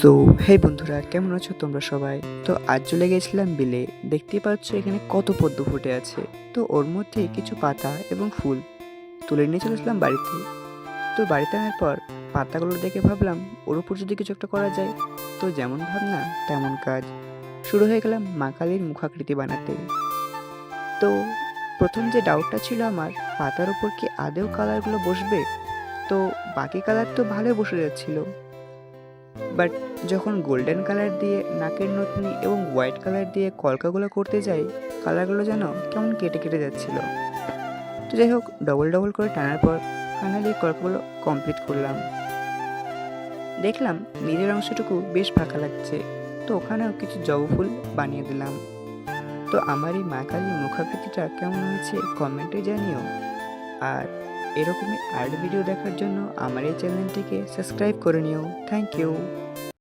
So hey বন্ধুরা, কেমন আছো তোমরা সবাই? তো আজ চলে গেছিলাম বিলে। দেখতেই পাচ্ছ এখানে কত পদ্ম ফুটে আছে। তো ওর মধ্যে কিছু পাতা এবং ফুল তুলে নিয়ে চলে আসলাম বাড়িতে। তো বাড়িতে আনার পর পাতাগুলো দেখে ভাবলাম ওর উপর যদি কিছু একটা করা যায়। তো যেমন ভাবনা তেমন কাজ। শুরু হয়ে গেলাম মা কালীর মুখাকৃতি বানাতে। তো প্রথম যে ডাউটটা ছিল আমার, পাতার উপর কি আদৌ কালারগুলো বসবে? তো বাকি কালার তো ভালোই বসে যাচ্ছিল, বাট যখন গোল্ডেন কালার দিয়ে নাকের নথনি এবং হোয়াইট কালার দিয়ে কলকাগুলো করতে যাই, কালারগুলো যেন কেমন কেটে কেটে যাচ্ছিল। তো যাই হোক, ডবল ডবল করে টানার পর ফাইনালি কলকাগুলো কমপ্লিট করলাম। দেখলাম নিজের অংশটুকু বেশ ফাঁকা লাগছে, তো ওখানেও কিছু জবা ফুল বানিয়ে দিলাম। তো আমার এই মা কালীর মুখাকৃতিটা কেমন হয়েছে কমেন্টে জানিও। আর এরকমই আর্ট ভিডিও দেখার জন্য আমার এই চ্যানেলটিকে সাবস্ক্রাইব করে নিও। Thank you.